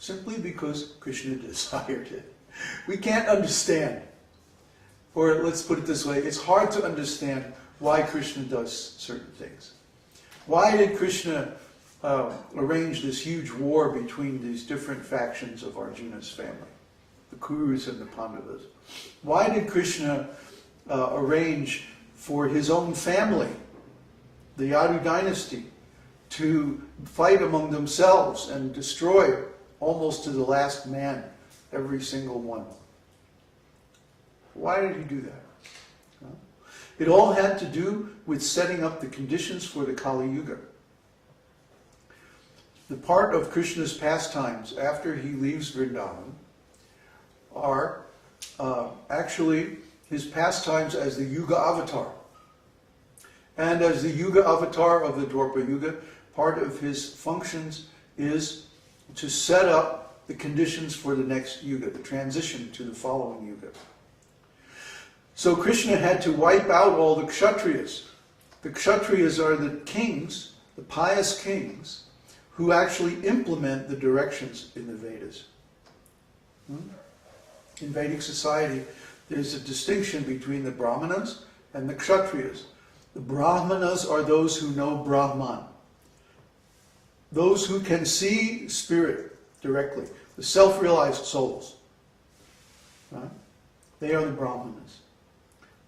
simply because Krishna desired it. We can't understand. Or let's put it this way, it's hard to understand why Krishna does certain things. Why did Krishna arrange this huge war between these different factions of Arjuna's family? The Kurus and the Pandavas. Why did Krishna arrange for his own family, the Yadu dynasty, to fight among themselves and destroy almost to the last man every single one? Why did he do that? It all had to do with setting up the conditions for the Kali Yuga. The part of Krishna's pastimes after he leaves Vrindavan are actually his pastimes as the Yuga avatar. And as the Yuga avatar of the Dwapara Yuga, part of his functions is to set up the conditions for the next Yuga, the transition to the following Yuga. So Krishna had to wipe out all the Kshatriyas. The Kshatriyas are the kings, the pious kings, who actually implement the directions in the Vedas. In Vedic society, there's a distinction between the Brahmanas and the Kshatriyas. The Brahmanas are those who know Brahman. Those who can see spirit directly. The self-realized souls. Right? They are the Brahmanas.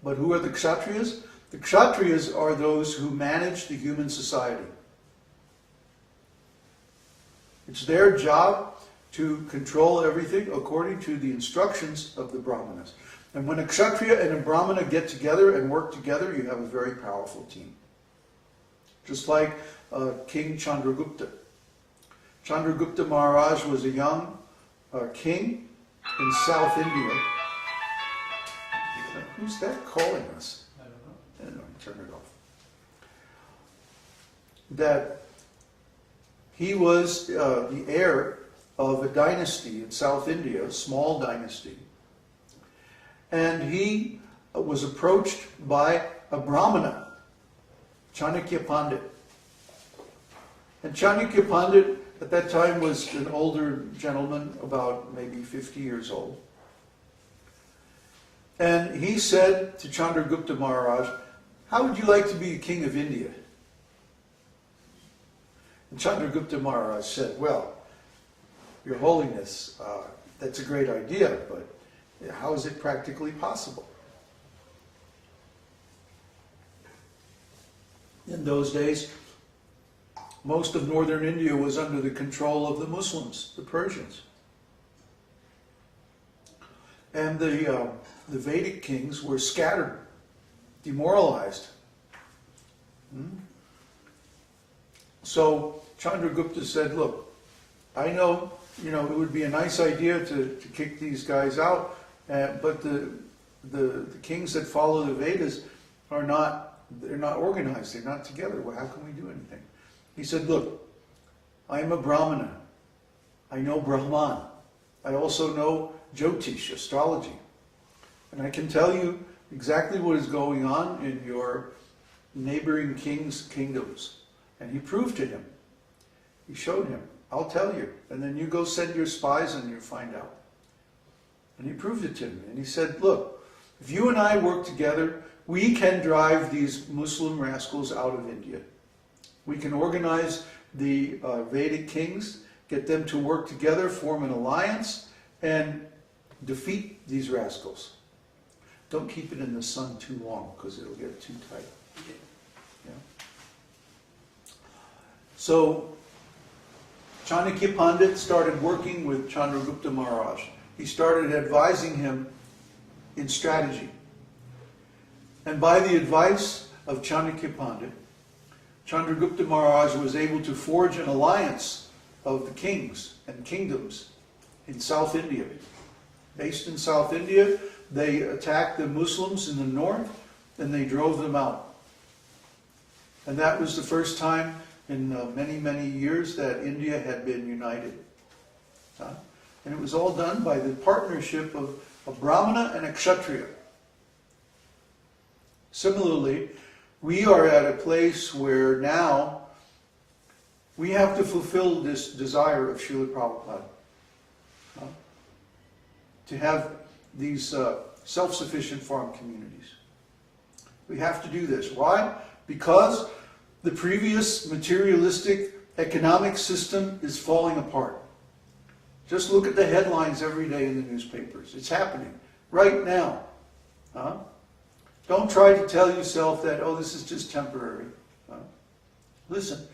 But who are the Kshatriyas? The Kshatriyas are those who manage the human society. It's their job to control everything according to the instructions of the Brahmanas. And when a Kshatriya and a Brahmana get together and work together, you have a very powerful team. Just like King Chandragupta. Chandragupta Maharaj was a young king in South India. Who's that calling us? I don't know. Anyway, turn it off. That he was the heir of a dynasty in South India, a small dynasty. And he was approached by a Brahmana, Chanakya Pandit. And Chanakya Pandit at that time was an older gentleman, about maybe 50 years old. And he said to Chandragupta Maharaj, "How would you like to be king of India?" And Chandragupta Maharaj said, "Well, Your Holiness, that's a great idea, but how is it practically possible?" In those days, most of northern India was under the control of the Muslims, the Persians. And the Vedic kings were scattered, demoralized. So Chandragupta said, "Look, I know, it would be a nice idea to kick these guys out, but the kings that follow the Vedas they're not organized, they're not together. Well, how can we do anything?" He said, "Look, I'm a Brahmana. I know Brahman. I also know Jyotish, astrology. And I can tell you exactly what is going on in your neighboring kings' kingdoms." And he proved to him. He showed him. "I'll tell you. And then you go send your spies and you find out." And he proved it to him. And he said, "Look, if you and I work together, we can drive these Muslim rascals out of India. We can organize the Vedic kings, get them to work together, form an alliance, and defeat these rascals. Don't keep it in the sun too long, because it'll get too tight." Yeah. So Chanakya Pandit started working with Chandragupta Maharaj. He started advising him in strategy. And by the advice of Chanakya Pandit, Chandragupta Maharaj was able to forge an alliance of the kings and kingdoms in South India. Based in South India, they attacked the Muslims in the north and they drove them out. And that was the first time in many, many years that India had been united. And it was all done by the partnership of a Brahmana and a Kshatriya. Similarly, we are at a place where now we have to fulfill this desire of Srila Prabhupada. to have these self-sufficient farm communities. We have to do this. Why? Because the previous materialistic economic system is falling apart. Just look at the headlines every day in the newspapers. It's happening right now. Don't try to tell yourself that, oh, this is just temporary. Listen,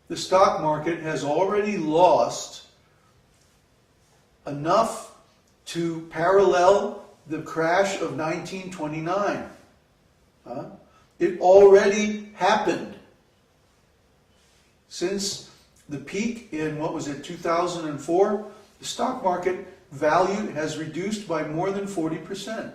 the stock market has already lost enough to parallel the crash of 1929. It already happened. Since the peak in, what was it, 2004, the stock market value has reduced by more than 40%.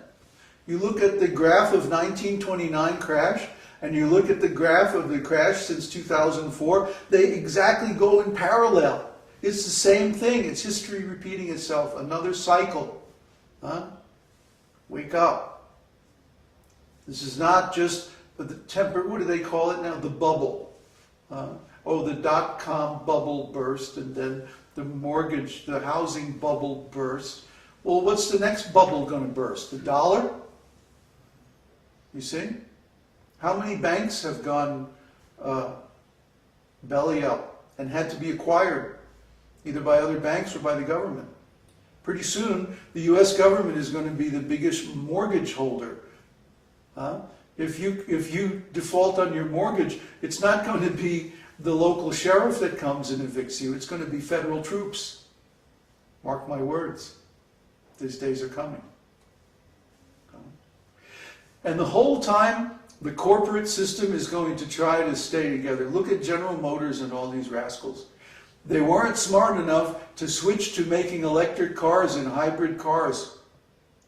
You look at the graph of 1929 crash, and you look at the graph of the crash since 2004, they exactly go in parallel. It's the same thing. It's history repeating itself. Another cycle. Wake up. This is not just the what do they call it now? The bubble. Oh, the dot-com bubble burst, and then the housing bubble burst. Well, what's the next bubble going to burst? The dollar? You see? How many banks have gone belly up and had to be acquired, either by other banks or by the government? Pretty soon, the U.S. government is going to be the biggest mortgage holder. If you default on your mortgage, it's not going to be the local sheriff that comes and evicts you. It's going to be federal troops. Mark my words. These days are coming. And the whole time, the corporate system is going to try to stay together. Look at General Motors and all these rascals. They weren't smart enough to switch to making electric cars and hybrid cars.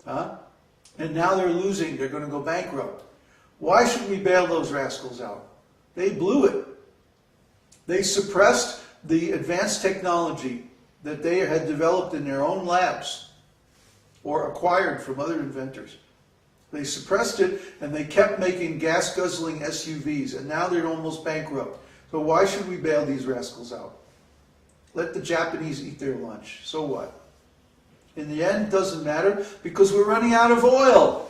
And now they're losing. They're going to go bankrupt. Why should we bail those rascals out? They blew it. They suppressed the advanced technology that they had developed in their own labs or acquired from other inventors. They suppressed it, and they kept making gas-guzzling SUVs, and now they're almost bankrupt. So why should we bail these rascals out? Let the Japanese eat their lunch. So what? In the end, it doesn't matter, because we're running out of oil.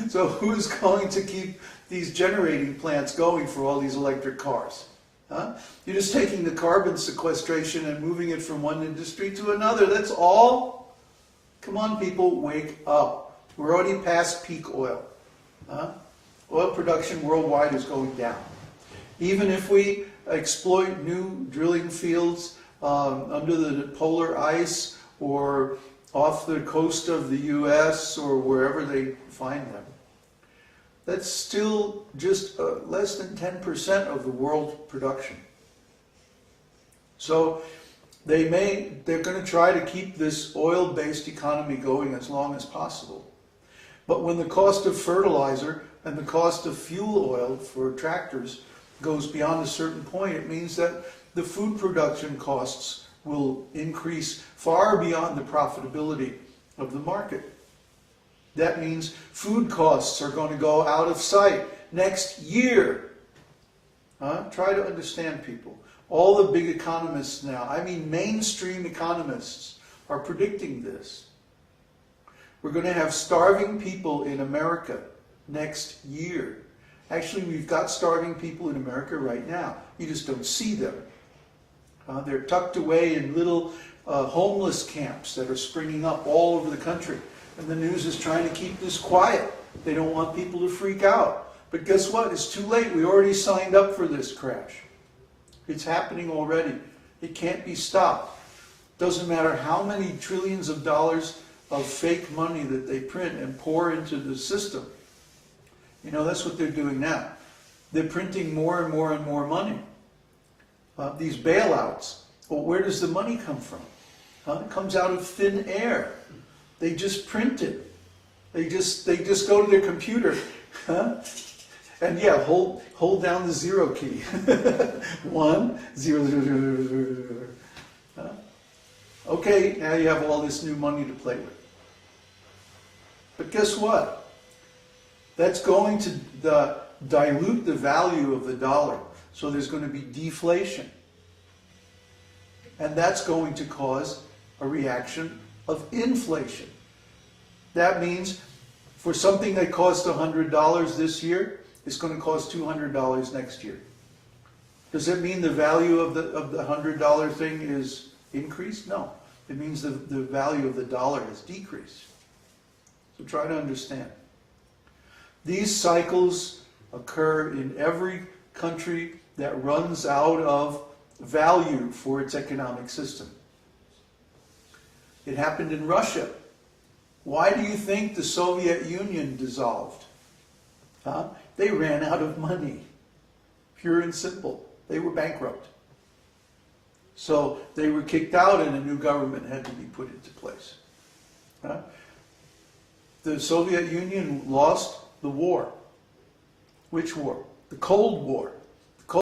So who's going to keep these generating plants going for all these electric cars? You're just taking the carbon sequestration and moving it from one industry to another. That's all. Come on, people, wake up. We're already past peak oil. Oil production worldwide is going down. Even if we exploit new drilling fields under the polar ice or off the coast of the U.S. or wherever they find them, that's still just less than 10% of the world production. So they're going to try to keep this oil-based economy going as long as possible. But when the cost of fertilizer and the cost of fuel oil for tractors goes beyond a certain point, it means that the food production costs will increase far beyond the profitability of the market. That means food costs are going to go out of sight next year. Try to understand, people. All the big economists now, I mean mainstream economists, are predicting this. We're going to have starving people in America next year. Actually, we've got starving people in America right now. You just don't see them. They're tucked away in little homeless camps that are springing up all over the country. And the news is trying to keep this quiet. They don't want people to freak out. But guess what? It's too late. We already signed up for this crash. It's happening already. It can't be stopped. Doesn't matter how many trillions of dollars of fake money that they print and pour into the system. You know, that's what they're doing now. They're printing more and more and more money. These bailouts, well, where does the money come from? It comes out of thin air. They just print it. They just go to their computer. And yeah, hold down the 0 key. 1, 0, 0, 0, 0, 0. Okay, now you have all this new money to play with. But guess what? That's going to dilute the value of the dollar. So there's going to be deflation. And that's going to cause a reaction of inflation. That means for something that cost $100 this year, it's going to cost $200 next year. Does it mean the value of the $100 thing is increased? No. It means the value of the dollar has decreased. So try to understand. These cycles occur in every country that runs out of value for its economic system. It happened in Russia. Why do you think the Soviet Union dissolved? Huh? They ran out of money. Pure and simple. They were bankrupt. So they were kicked out and a new government had to be put into place. Huh? The Soviet Union lost the war. Which war? The Cold War.